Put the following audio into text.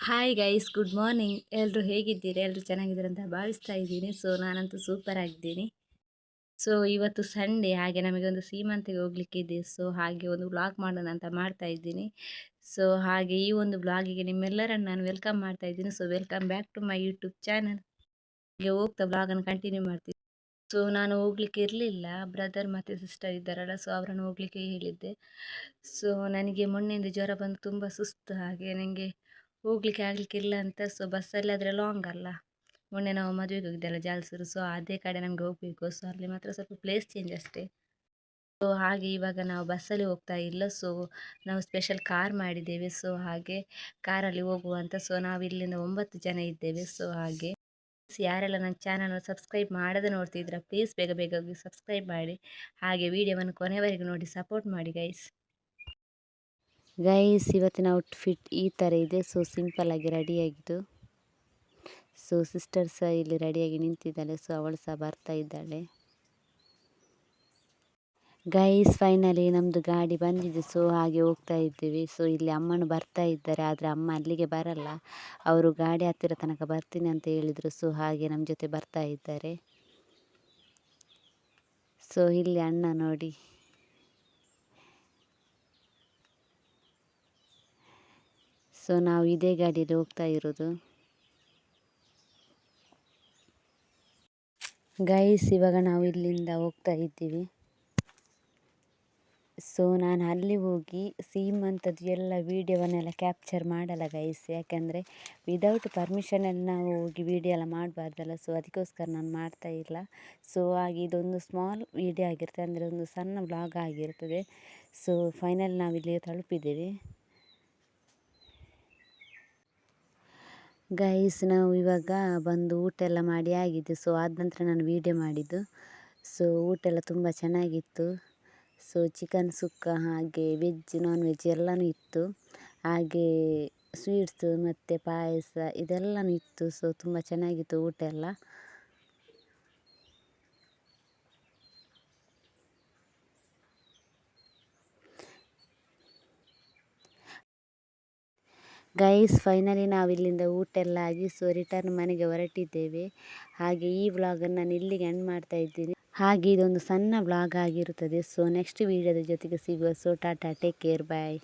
Hi guys, good morning. ಎಲ್ಲರೂ ಹೇಗಿದ್ದೀರಿ? ಎಲ್ಲರೂ ಚೆನ್ನಾಗಿದ್ದೀರಿ ಅಂತ ಭಾವಿಸ್ತಾ ಇದ್ದೀನಿ. ನಾನಂತೂ ಸೂಪರ್ ಆಗಿದ್ದೀನಿ. ಇವತ್ತು ಸಂಡೇ, ಹಾಗೆ ನಮಗೆ ಒಂದು ಸೀಮಂತಿಗೆ ಹೋಗ್ಲಿಕ್ಕಿದೆ. ಹಾಗೆ ಒಂದು ವ್ಲಾಗ್ ಮಾಡೋಣ ಅಂತ ಮಾಡ್ತಾ ಇದ್ದೀನಿ. ಹಾಗೆ ಈ ಒಂದು ವ್ಲಾಗಿಗೆ ನಿಮ್ಮೆಲ್ಲರನ್ನು ನಾನು ವೆಲ್ಕಮ್ ಮಾಡ್ತಾ ಇದ್ದೀನಿ. Welcome back to my YouTube channel. ಹಾಗೆ ಹೋಗ್ತಾ ವ್ಲಾಗನ್ನು ಕಂಟಿನ್ಯೂ ಮಾಡ್ತೀನಿ. ನಾನು ಹೋಗ್ಲಿಕ್ಕೆ ಇರಲಿಲ್ಲ, ಬ್ರದರ್ ಮತ್ತು ಸಿಸ್ಟರ್ ಇದ್ದಾರಲ್ಲ, ಅವರನ್ನು ಹೋಗ್ಲಿಕ್ಕೆ ಹೇಳಿದ್ದೆ. ನನಗೆ ಮೊನ್ನೆಯಿಂದ ಜ್ವರ ಬಂದು ತುಂಬ ಸುಸ್ತು, ಹಾಗೆ ನನಗೆ ಹೋಗ್ಲಿಕ್ಕೆ ಆಗಲಿಕ್ಕಿಲ್ಲ ಅಂತ. ಬಸ್ಸಲ್ಲಿ ಆದರೆ ಲಾಂಗ್ ಅಲ್ಲ. ಮೊನ್ನೆ ನಾವು ಮದುವೆಗೆ ಹೋಗಿದ್ದೆಲ್ಲ ಜಾಲ್ಸೂರು, ಅದೇ ಕಡೆ ನಮಗೆ ಹೋಗಬೇಕು. ಅಲ್ಲಿ ಮಾತ್ರ ಸ್ವಲ್ಪ ಪ್ಲೇಸ್ ಚೇಂಜ್ ಅಷ್ಟೇ. ಹಾಗೆ ಇವಾಗ ನಾವು ಬಸ್ಸಲ್ಲಿ ಹೋಗ್ತಾ ಇಲ್ಲ. ನಾವು ಸ್ಪೆಷಲ್ ಕಾರ್ ಮಾಡಿದ್ದೇವೆ. ಹಾಗೆ ಕಾರಲ್ಲಿ ಹೋಗುವ ಅಂತ. ನಾವು ಇಲ್ಲಿಂದ 9 ಜನ ಇದ್ದೇವೆ. ಹಾಗೆ ಯಾರೆಲ್ಲ ನನ್ನ ಚಾನಲ್ನ ಸಬ್ಸ್ಕ್ರೈಬ್ ಮಾಡದೆ ನೋಡ್ತಿದ್ರ, ಪ್ಲೀಸ್ ಬೇಗ ಬೇಗ ಹೋಗಿ ಸಬ್ಸ್ಕ್ರೈಬ್ ಮಾಡಿ. ಹಾಗೆ ವಿಡಿಯೋವನ್ನು ಕೊನೆವರೆಗೂ ನೋಡಿ ಸಪೋರ್ಟ್ ಮಾಡಿ ಗೈಸ್. ಇವತ್ತಿನ ಔಟ್ಫಿಟ್ ಈ ಥರ ಇದೆ. ಸಿಂಪಲ್ ಆಗಿ ರೆಡಿಯಾಗಿದ್ದು. ಸಿಸ್ಟರ್ ಸಹ ಇಲ್ಲಿ ರೆಡಿಯಾಗಿ ನಿಂತಿದ್ದಾಳೆ. ಅವಳು ಸಹ ಬರ್ತಾ ಇದ್ದಾಳೆ. ಫೈನಲಿ ನಮ್ಮದು ಗಾಡಿ ಬಂದಿದೆ. ಹಾಗೆ ಹೋಗ್ತಾ ಇದ್ದೀವಿ. ಇಲ್ಲಿ ಅಮ್ಮನು ಬರ್ತಾ ಇದ್ದಾರೆ, ಆದರೆ ಅಮ್ಮ ಅಲ್ಲಿಗೆ ಬರಲ್ಲ. ಅವರು ಗಾಡಿ ಹತ್ತಿರ ತನಕ ಬರ್ತೀನಿ ಅಂತ ಹೇಳಿದರು. ಹಾಗೆ ನಮ್ಮ ಜೊತೆ ಬರ್ತಾ ಇದ್ದಾರೆ. ಇಲ್ಲಿ ಅಣ್ಣ ನೋಡಿ. ನಾವು ಇದೇ ಗಾಡಿಯಲ್ಲಿ ಹೋಗ್ತಾ ಇರೋದು. ಇವಾಗ ನಾವು ಇಲ್ಲಿಂದ ಹೋಗ್ತಾ ಇದ್ದೀವಿ. ನಾನು ಅಲ್ಲಿ ಹೋಗಿ ಸೀಮಂತದ್ದು ಎಲ್ಲ ವೀಡಿಯೋವನ್ನೆಲ್ಲ ಕ್ಯಾಪ್ಚರ್ ಮಾಡಲ್ಲ ಗೈಸ್. ಯಾಕೆಂದರೆ ವಿದೌಟ್ ಪರ್ಮಿಷನಲ್ಲಿ ನಾವು ಹೋಗಿ ವೀಡಿಯೋ ಎಲ್ಲ ಮಾಡಬಾರ್ದಲ್ಲ. ಅದಕ್ಕೋಸ್ಕರ ನಾನು ಮಾಡ್ತಾ ಇಲ್ಲ. ಹಾಗೆ ಇದೊಂದು ಸ್ಮಾಲ್ ವೀಡಿಯೋ ಆಗಿರ್ತದೆ, ಅಂದರೆ ಒಂದು ಸಣ್ಣ ವ್ಲಾಗ್ ಆಗಿರ್ತದೆ. ಫೈನಲ್ ನಾವು ಇಲ್ಲಿಗೆ ತಲುಪಿದ್ದೇವೆ ನಾವು ಇವಾಗ ಬಂದು ಊಟ ಎಲ್ಲ ಮಾಡಿ ಆಗಿದೆ. ಆದ ನಂತರ ನಾನು ವೀಡಿಯೋ ಮಾಡಿದ್ದು. ಊಟ ಎಲ್ಲ ತುಂಬ ಚೆನ್ನಾಗಿತ್ತು. ಚಿಕನ್ ಸುಕ್ಕ, ಹಾಗೆ ವೆಜ್ ನಾನ್ ವೆಜ್ ಎಲ್ಲನೂ ಇತ್ತು. ಹಾಗೆ ಸ್ವೀಟ್ಸ್ ಮತ್ತು ಪಾಯಸ ಇದೆಲ್ಲನೂ ಇತ್ತು. ತುಂಬ ಚೆನ್ನಾಗಿತ್ತು ಊಟ ಎಲ್ಲ. ಫೈನಲಿ ನಾವು ಇಲ್ಲಿಂದ ಊಟ ಎಲ್ಲ ಆಗಿ ರಿಟರ್ನ್ ಮನೆಗೆ ಹೊರಟಿದ್ದೇವೆ. ಹಾಗೆ ಈ ವ್ಲಾಗನ್ನು ನಾನು ಇಲ್ಲಿಗೆ ಎಂಡ್ ಮಾಡ್ತಾ ಇದ್ದೀನಿ. ಹಾಗೆ ಇದೊಂದು ಸಣ್ಣ ವ್ಲಾಗ್ ಆಗಿರುತ್ತದೆ. ನೆಕ್ಸ್ಟ್ ವೀಡಿಯೋದ ಜೊತೆಗೆ ಸಿಗುವ. ಟಾಟಾ, ಟೇಕ್ ಕೇರ್, ಬಾಯ್.